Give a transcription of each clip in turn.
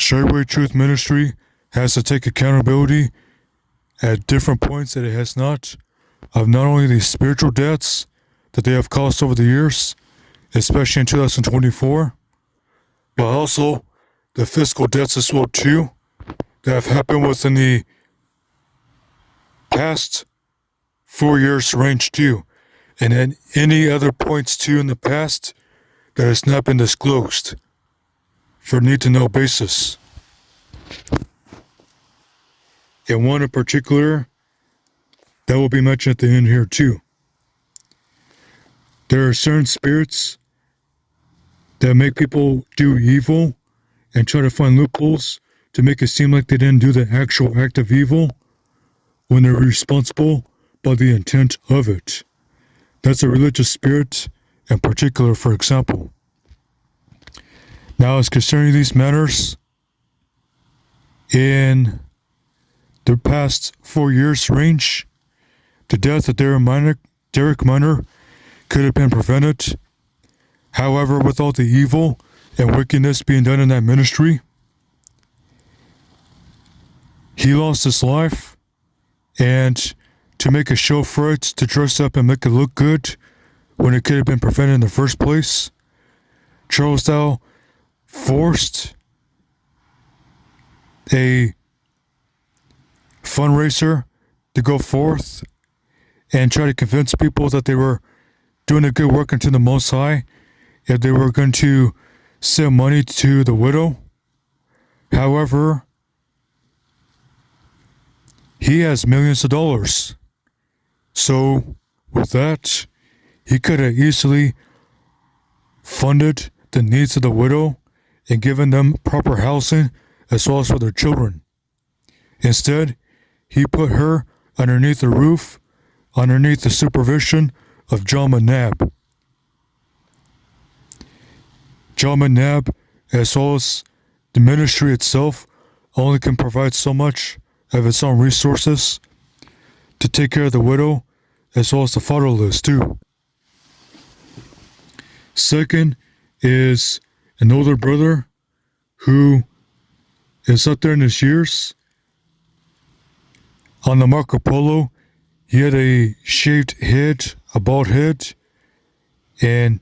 YHWH Truth Ministry has to take accountability at different points that it has not, of not only the spiritual debts that they have caused over the years, especially in 2024, but also the fiscal debts as well too, that have happened within the past 4 years range too, and at any other points too in the past that has not been disclosed for need-to-know basis. And one in particular that will be mentioned at the end here too. There are certain spirits that make people do evil and try to find loopholes to make it seem like they didn't do the actual act of evil when they're responsible by the intent of it. That's a religious spirit in particular, for example. Now, as concerning these matters, in the past 4 years range, the death of Derek Minor could have been prevented. However, with all the evil and wickedness being done in that ministry, he lost his life, and to make a show for it, to dress up and make it look good when it could have been prevented in the first place, Charles Dowell forced a fundraiser to go forth and try to convince people that they were doing a good work unto the Most High if they were going to send money to the widow. However, he has millions of dollars. So, with that, he could have easily funded the needs of the widow and given them proper housing as well as for their children. Instead, he put her underneath the roof, underneath the supervision of John McNabb. John McNabb, as well as the ministry itself, only can provide so much of its own resources to take care of the widow as well as the fatherless too. Second is an older brother who is up there in his years. On the Marco Polo, he had a shaved head, a bald head, and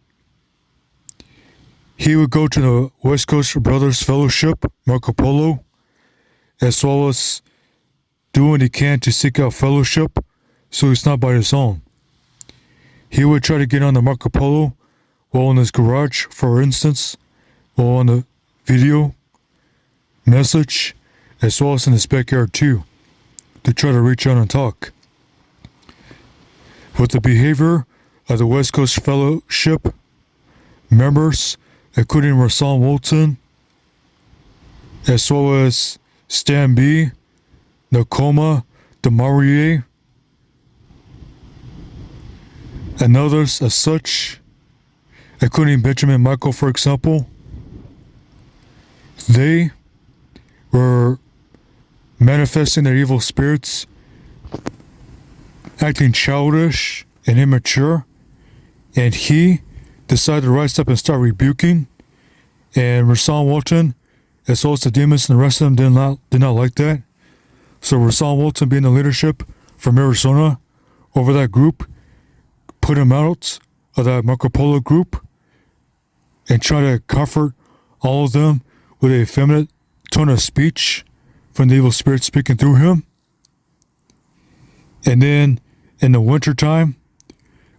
he would go to the West Coast Brothers Fellowship, Marco Polo, as well as do what he can to seek out fellowship so he's not by his own. He would try to get on the Marco Polo while in his garage, for instance, while on the video message, as well as in his backyard too, to try to reach out and talk. With the behavior of the West Coast Fellowship members, including Rasan Walton, as well as Stan B, Nakoma Demarie, and others as such, including Benjamin Michael, for example, they were manifesting their evil spirits, acting childish and immature, and he decided to rise up and start rebuking, and Rasan Walton, as well as the demons and the rest of them, did not like that. So Rasan Walton, being the leadership from Arizona over that group, put him out of that Marco Polo group and try to comfort all of them with a feminine tone of speech from the evil spirit speaking through him. And then in the wintertime,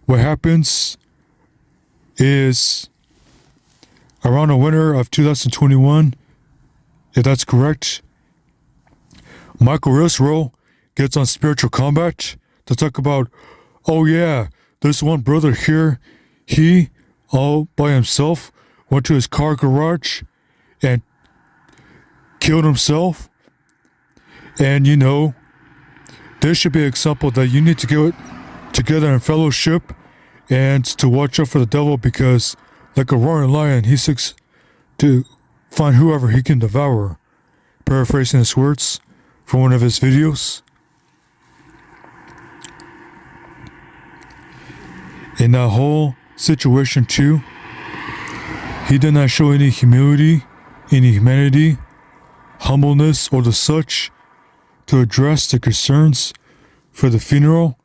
what happens is around the winter of 2021, if that's correct, Michael Israel gets on Spiritual Combat to talk about, oh yeah, this one brother here, he, all by himself, went to his car garage and killed himself. And you know, this should be an example that you need to get together in fellowship and to watch out for the devil, because like a roaring lion, he seeks to find whoever he can devour. Paraphrasing his words from one of his videos. In that whole situation too, he did not show any humility, any humanity, humbleness or the such to address the concerns for the funeral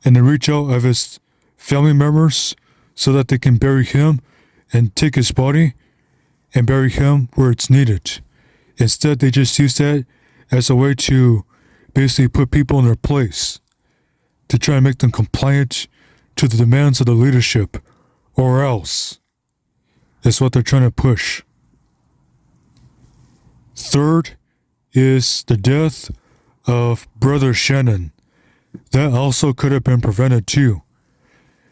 and the reach out of his family members so that they can bury him and take his body and bury him where it's needed. Instead, they just use that as a way to basically put people in their place, to try and make them compliant to the demands of the leadership, or else. That's what they're trying to push. Third is the death of Brother Shannon. That also could have been prevented too.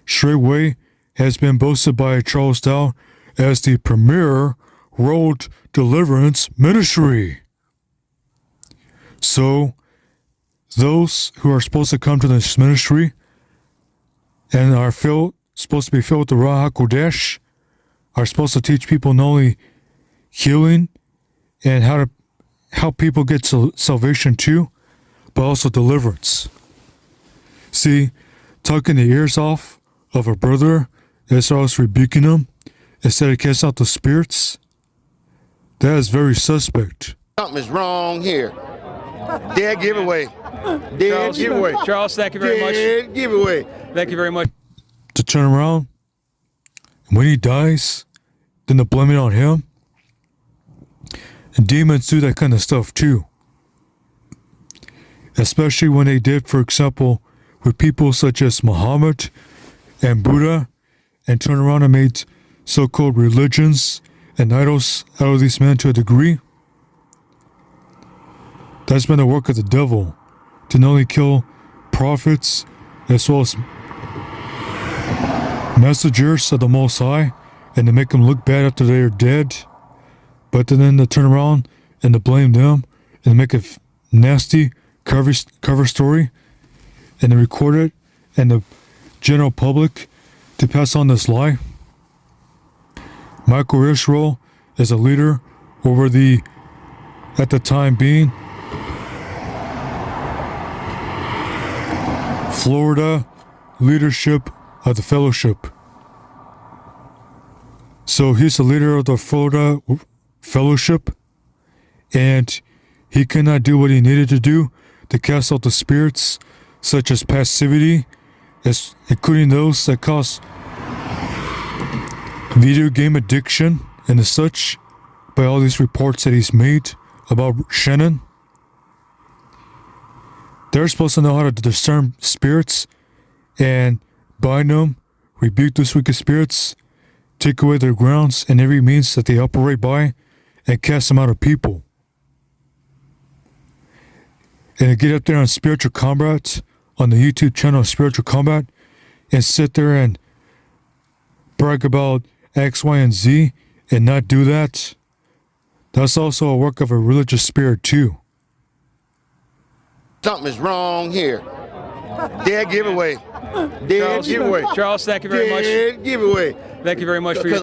Straightway has been boasted by Charles Dowell as the premier world deliverance ministry. So, those who are supposed to come to this ministry and are supposed to be filled with the qodesh are supposed to teach people not only healing and how to help people get salvation too, but also deliverance. See, tucking the ears off of a brother as well as rebuking him instead of casting out the spirits, that is very suspect. Something is wrong here. Dead giveaway. Dead giveaway. Charles, thank you very much. Dead giveaway. Thank you very much. To turn around, and when he dies, then to blame it on him. And demons do that kind of stuff too. Especially when they did, for example, with people such as Muhammad and Buddha, and turn around and made so-called religions and idols out of these men to a degree. That's been the work of the devil, to not only kill prophets as well as messengers of the Most High, and to make them look bad after they are dead, but then to turn around and to blame them and make a nasty cover story and to record it and the general public to pass on this lie. Michael Israel is a leader over the, at the time being, Florida leadership of the fellowship. So he's the leader of the Florida fellowship, and he cannot do what he needed to do to cast out the spirits such as passivity, including those that cause video game addiction and as such, by all these reports that he's made about Shannon. They're supposed to know how to discern spirits and bind them, rebuke those wicked spirits, take away their grounds and every means that they operate by, and cast them out of people. And to get up there on Spiritual Combat, on the YouTube channel Spiritual Combat, and sit there and brag about X, Y, and Z, and not do that, that's also a work of a religious spirit too. Something is wrong here. Dead giveaway. Dead giveaway. Charles, thank you very much. Dead giveaway. Thank you very much for your...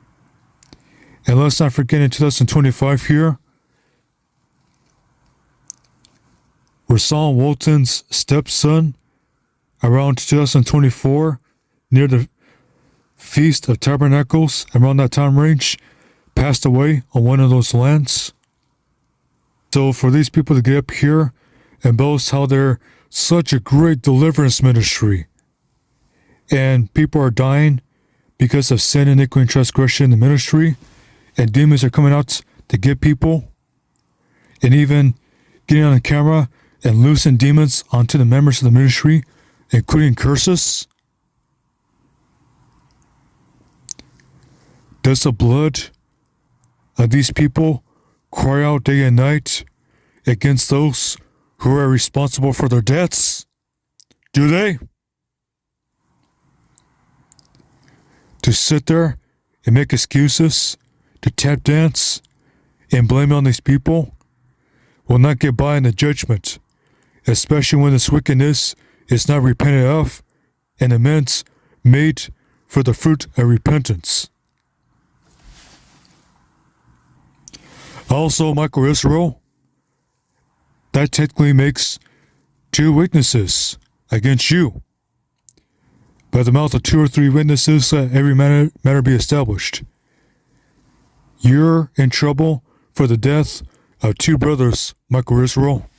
And let's not forget in 2025 here, Rashawn Walton's stepson, around 2024, near the Feast of Tabernacles, around that time range, passed away on one of those lands. So for these people to get up here and boast how they're such a great deliverance ministry, and people are dying because of sin, iniquity, and transgression in the ministry, and demons are coming out to get people, and even getting on the camera and loosing demons onto the members of the ministry, including curses. Does the blood of these people cry out day and night against those who are responsible for their deaths? Do they? To sit there and make excuses, to tap dance and blame on these people will not get by in the judgment, especially when this wickedness is not repented of and amends made for the fruit of repentance. Also, Michael Israel, that technically makes 2 witnesses against you. By the mouth of 2 or 3 witnesses, let every matter be established. You're in trouble for the death two brothers, Michael Israel